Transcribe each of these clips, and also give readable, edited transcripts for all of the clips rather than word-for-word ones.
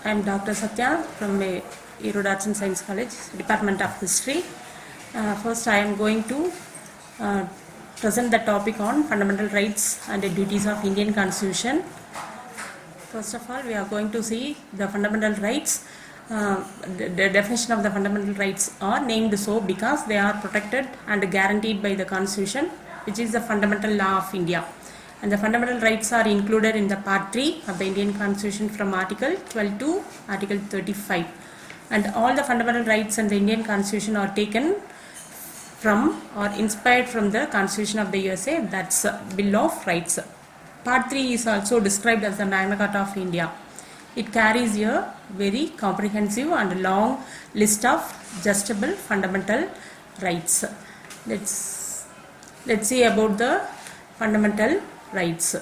I am Dr. Sathya from Erode Arts and Science College, Department of History. First, I am going to present the topic on fundamental rights and the duties of Indian Constitution. First of all, we are going to see the fundamental rights. The definition of the fundamental rights are named so because they are protected and guaranteed by the Constitution, which is the fundamental law of India. And the fundamental rights are included in the Part 3 of the Indian Constitution from Article 12 to Article 35. And all the fundamental rights in the Indian Constitution are taken from or inspired from the Constitution of the USA, that's Bill of Rights. Part 3 is also described as the Magna Carta of India. It carries a very comprehensive and long list of justable fundamental rights. Let's see about the fundamental rights.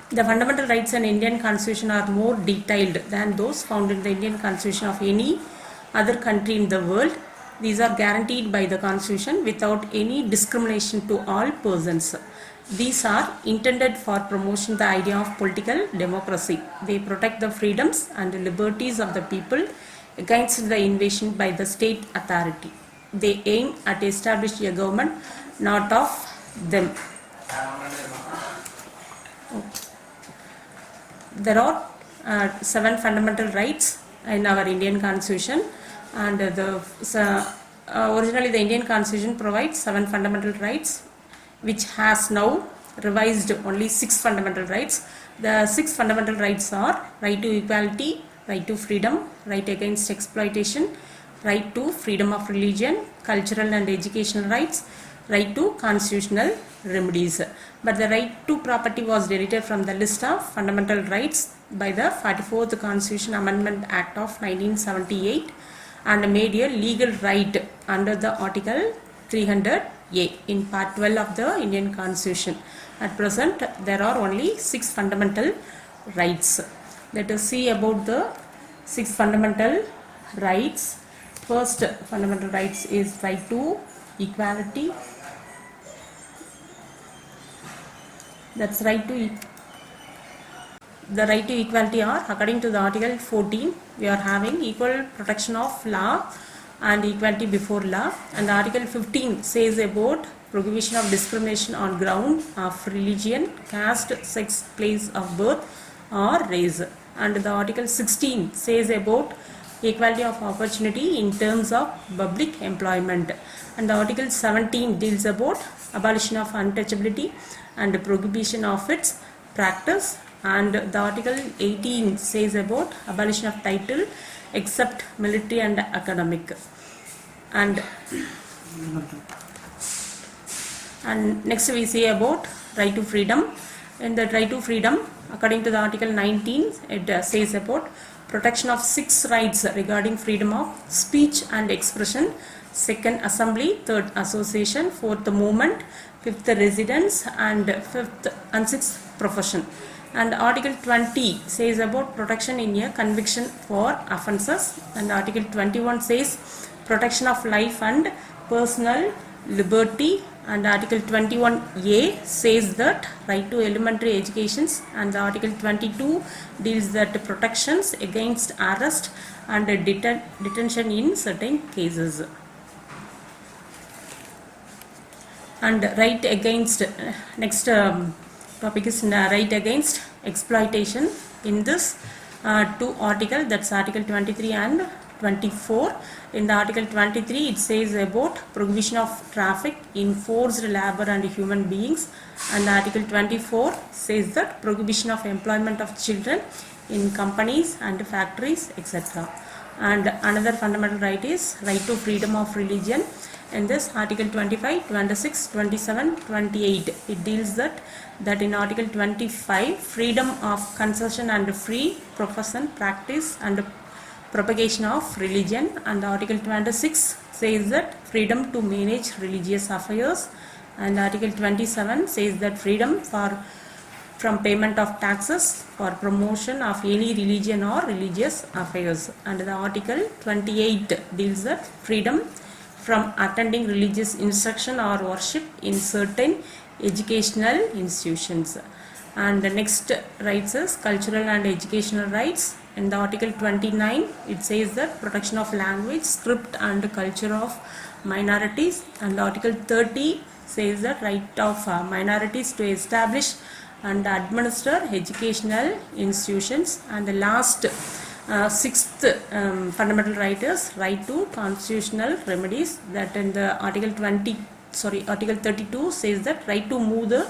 The fundamental rights in Indian Constitution are more detailed than those found in the Indian Constitution of any other country in the world. These are guaranteed by the Constitution without any discrimination to all persons. These are intended for promotion the idea of political democracy. They protect the freedoms and liberties of the people against the invasion by the state authority. They aim at establishing a government not of them. There are 7 fundamental rights in our Indian Constitution, and originally the Indian Constitution provides 7 fundamental rights, which has now revised only 6 fundamental rights. The 6 fundamental rights are right to equality, right to freedom, right against exploitation, right to freedom of religion, cultural and educational rights, right to constitutional remedies. But the right to property was deleted from the list of fundamental rights by the 44th Constitution Amendment Act of 1978 and made a legal right under the Article 300A in Part 12 of the Indian Constitution. At present, there are only 6 fundamental rights. Let us see about the 6 fundamental rights. First fundamental rights is right to equality. That's right to the right to equality are, according to the Article 14, we are having equal protection of law and equality before law, and the Article 15 says about prohibition of discrimination on ground of religion, caste, sex, place of birth or race, and the Article 16 says about equality of opportunity in terms of public employment, and the Article 17 deals about abolition of untouchability and prohibition of its practice, and the Article 18 says about abolition of title except military and academic. And next we say about right to freedom. In the right to freedom, according to the Article 19, it says about protection of 6 rights regarding freedom of speech and expression: 2nd assembly, 3rd association, 4th movement, 5th residence, and 5th and 6th profession. And Article 20 says about protection in a conviction for offences, and Article 21 says protection of life and personal liberty, and Article 21A says that right to elementary educations, and the Article 22 deals that protections against arrest and detention in certain cases. And right against, next topic is right against exploitation. In this 2 articles, that's Article 23 and 24. In the Article 23, it says about prohibition of traffic in forced labor and human beings, and Article 24 says that prohibition of employment of children in companies and factories, etc. And another fundamental right is right to freedom of religion. In this Article 25, 26, 27, 28, it deals that in Article 25, freedom of concession and free profession, practice and propagation of religion, and Article 26 says that freedom to manage religious affairs, and Article 27 says that freedom from payment of taxes for promotion of any religion or religious affairs, and the Article 28 deals that freedom from attending religious instruction or worship in certain educational institutions. And the next rights is cultural and educational rights. In the Article 29, it says that protection of language, script and culture of minorities. And Article 30 says that right of minorities to establish and administer educational institutions. And the last sixth fundamental right is right to constitutional remedies. That in the Article 32 says that right to move the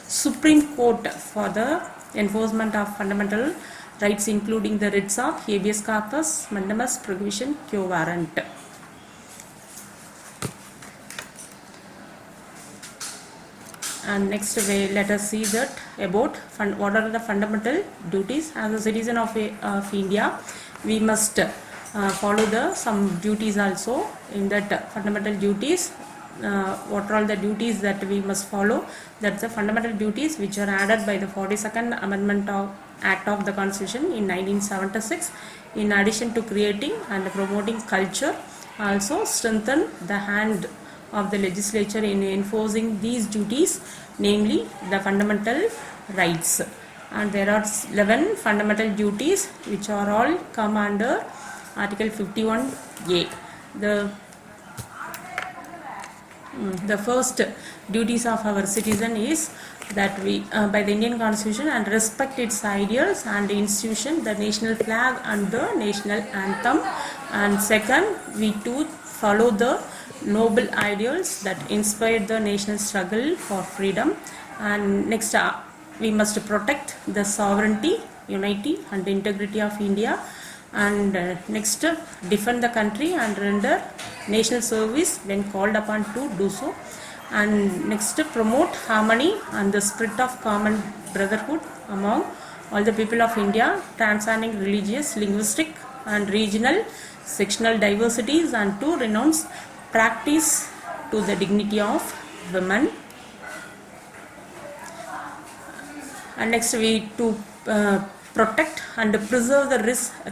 Supreme Court for the enforcement of fundamental rights, including the writs of habeas corpus, mandamus, prohibition, quo warrant. And next let us see that about what are the fundamental duties. As a citizen of India, we must follow some duties also. In that fundamental duties, what are all the duties that we must follow? That's the fundamental duties which are added by the 42nd Amendment of Act of the Constitution in 1976. In addition to creating and promoting culture, also strengthen the hand of the legislature in enforcing these duties, namely the fundamental rights. And there are 11 fundamental duties which are all come under Article 51A. The first duties of our citizen is that we by the Indian Constitution and respect its ideals and institution, the national flag and the national anthem. And second, we too follow the noble ideals that inspired the national struggle for freedom. And next, we must protect the sovereignty, unity and integrity of India. And next, defend the country and render national service when called upon to do so. And next, promote harmony and the spirit of common brotherhood among all the people of India, transcending religious, linguistic and regional sectional diversities, and to renounce practice to the dignity of women. And next, we to protect and preserve the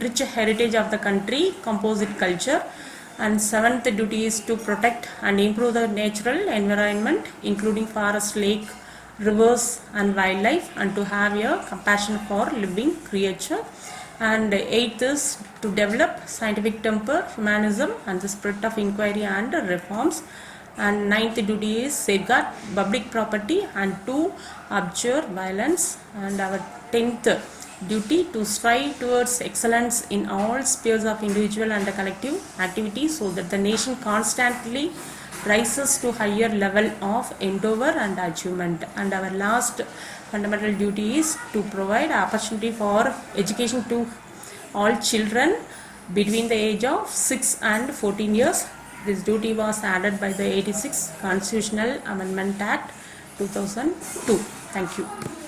rich heritage of the country, composite culture. And seventh duty is to protect and improve the natural environment, including forest, lake, rivers and wildlife, and to have a compassion for living creature. And eighth is to develop scientific temper, humanism and the spirit of inquiry and reforms. And ninth duty is safeguard public property and to abjure violence. And our 10th duty to strive towards excellence in all spheres of individual and collective activity, so that the nation constantly rises to higher level of endeavor and achievement. And our last fundamental duty is to provide opportunity for education to all children between the age of 6 and 14 years. This duty was added by the 86th Constitutional Amendment Act 2002. Thank you.